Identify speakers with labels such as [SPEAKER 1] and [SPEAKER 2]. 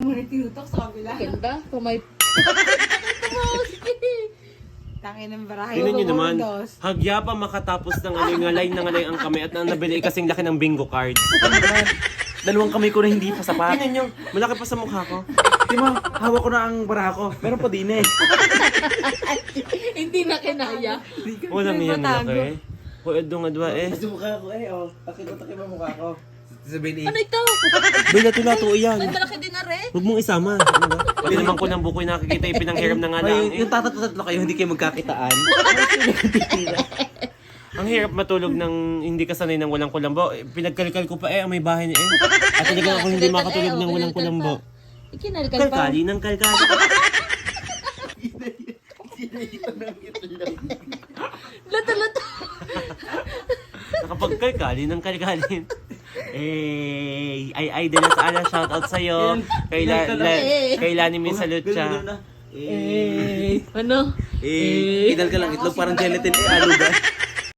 [SPEAKER 1] naman yung tinutok sa kabila.
[SPEAKER 2] Ganda. Kamay.
[SPEAKER 1] Tangin ng barahay.
[SPEAKER 3] Tingnan nyo naman,
[SPEAKER 1] Dos.
[SPEAKER 3] hagya pa makatapos ng ngalay na ngalay ang kamay at nabili kasing laki ng bingo cards.
[SPEAKER 4] Dalawang kamay ko na hindi pa sapat.
[SPEAKER 3] Tingnan nyo, malaki pa sa mukha ko.
[SPEAKER 4] Di mo, hawak ko na ang bara ko. Meron pa din eh.
[SPEAKER 2] Hindi na kinaya.
[SPEAKER 3] Walang
[SPEAKER 1] May
[SPEAKER 3] yan
[SPEAKER 1] matago.
[SPEAKER 3] laki. Hoy, adong adwa eh.
[SPEAKER 4] Sa mukha ko eh, oh. Takip ang mukha ko. Sabihin
[SPEAKER 2] Ano ito?
[SPEAKER 3] Bila tulato iyan.
[SPEAKER 2] May malaki din na rin.
[SPEAKER 3] Huwag mong isama. Ano ba? Pati naman ko ng bukoy nakikita yung pinanghiram na nga lang eh.
[SPEAKER 4] Yung tatatlo kayo, hindi kayo magkakitaan.
[SPEAKER 3] Ang hirap matulog ng hindi ka sanay ng walang kulambo. Pinagkalkal ko pa ang may bahay niya eh. At talagang ako hindi makatulog ng walang kulambo.
[SPEAKER 2] Ikinalkal pa.
[SPEAKER 3] Kalkali ng kalkali.
[SPEAKER 2] Lato-lato.
[SPEAKER 3] Nakapagkalkali ng kalkalin. Eh, ay de las alas, shout out sa'yo. Kay Lani may salute siya.
[SPEAKER 2] Ano?
[SPEAKER 4] Idal ka lang, itlog parang gelatin eh, ano ba?